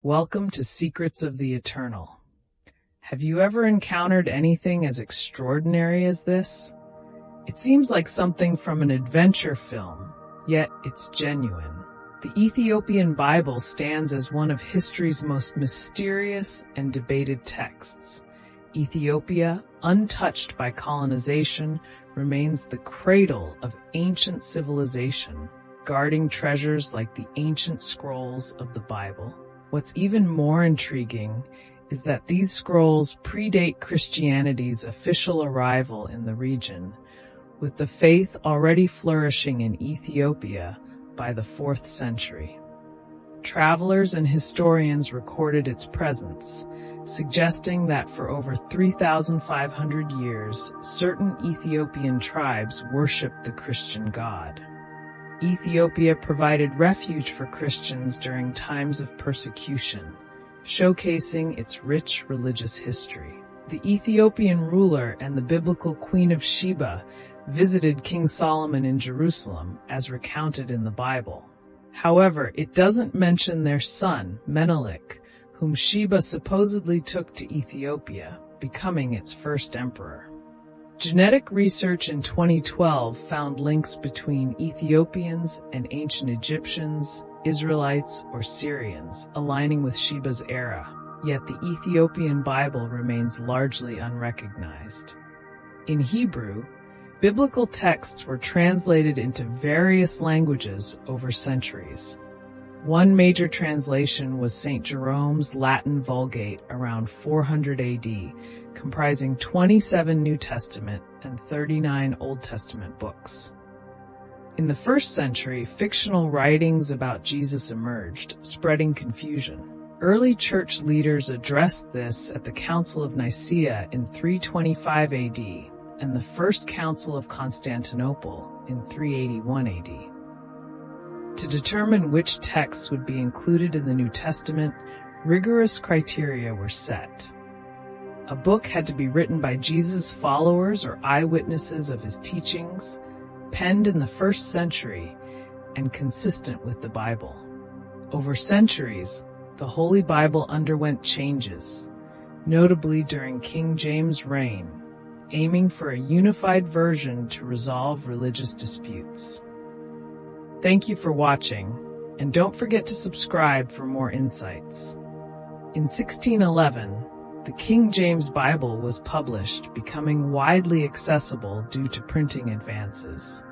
Welcome to Secrets of the Eternal. Have you ever encountered anything as extraordinary as this? It seems like something from an adventure film, yet it's genuine. The Ethiopian Bible stands as one of history's most mysterious and debated texts. Ethiopia, untouched by colonization, remains the cradle of ancient civilization, guarding treasures like the ancient scrolls of the Bible. What's even more intriguing is that these scrolls predate Christianity's official arrival in the region, with the faith already flourishing in Ethiopia by the 4th century. Travelers and historians recorded its presence, suggesting that for over 3,500 years, certain Ethiopian tribes worshipped the Christian God. Ethiopia provided refuge for Christians during times of persecution, showcasing its rich religious history. The Ethiopian ruler and the biblical Queen of Sheba visited King Solomon in Jerusalem, as recounted in the Bible. However, it doesn't mention their son, Menelik, whom Sheba supposedly took to Ethiopia, becoming its first emperor. Genetic research in 2012 found links between Ethiopians and ancient Egyptians, Israelites, or Syrians, aligning with Sheba's era, yet the Ethiopian Bible remains largely unrecognized. In Hebrew, biblical texts were translated into various languages over centuries. One major translation was St. Jerome's Latin Vulgate around 400 AD, comprising 27 New Testament and 39 Old Testament books. In the 1st century, fictional writings about Jesus emerged, spreading confusion. Early church leaders addressed this at the Council of Nicaea in 325 AD and the First Council of Constantinople in 381 AD. To determine which texts would be included in the New Testament, rigorous criteria were set. A book had to be written by Jesus' followers or eyewitnesses of his teachings, penned in the 1st century, and consistent with the Bible. Over centuries, the Holy Bible underwent changes, notably during King James' reign, aiming for a unified version to resolve religious disputes. Thank you for watching, and don't forget to subscribe for more insights. In 1611, the King James Bible was published, becoming widely accessible due to printing advances.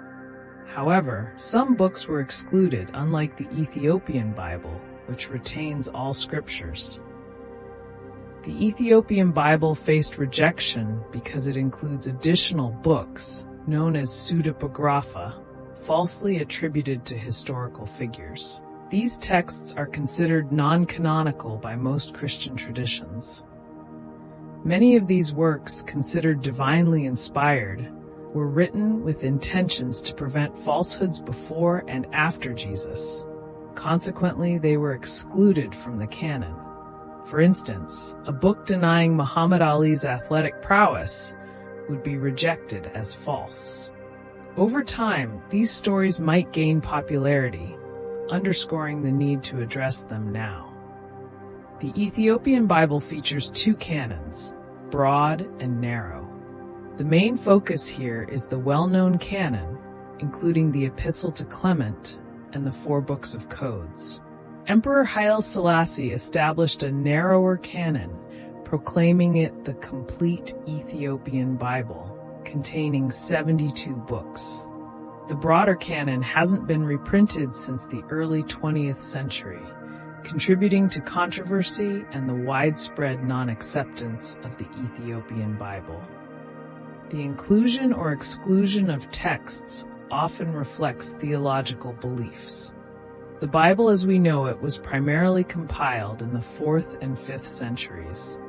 However, some books were excluded, unlike the Ethiopian Bible, which retains all scriptures. The Ethiopian Bible faced rejection because it includes additional books, known as pseudepigrapha, falsely attributed to historical figures. These texts are considered non-canonical by most Christian traditions. Many of these works, considered divinely inspired, were written with intentions to prevent falsehoods before and after Jesus. Consequently, they were excluded from the canon. For instance, a book denying Muhammad Ali's athletic prowess would be rejected as false. Over time, these stories might gain popularity, underscoring the need to address them now. The Ethiopian Bible features 2 canons, broad and narrow. The main focus here is the well-known canon, including the Epistle to Clement and the 4 books of codes. Emperor Haile Selassie established a narrower canon, proclaiming it the complete Ethiopian Bible, containing 72 books. The broader canon hasn't been reprinted since the early 20th century, contributing to controversy and the widespread non-acceptance of the Ethiopian Bible. The inclusion or exclusion of texts often reflects theological beliefs. The Bible as we know it was primarily compiled in the 4th and 5th centuries.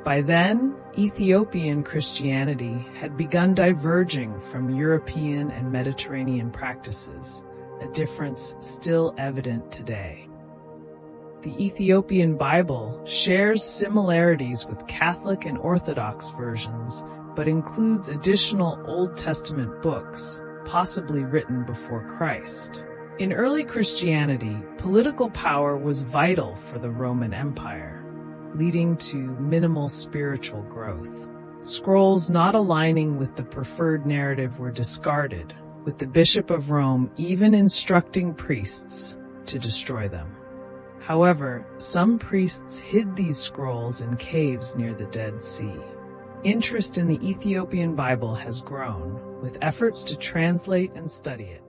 By then, Ethiopian Christianity had begun diverging from European and Mediterranean practices, a difference still evident today. The Ethiopian Bible shares similarities with Catholic and Orthodox versions, but includes additional Old Testament books, possibly written before Christ. In early Christianity, political power was vital for the Roman Empire, leading to minimal spiritual growth. Scrolls not aligning with the preferred narrative were discarded, with the Bishop of Rome even instructing priests to destroy them. However, some priests hid these scrolls in caves near the Dead Sea. Interest in the Ethiopian Bible has grown, with efforts to translate and study it.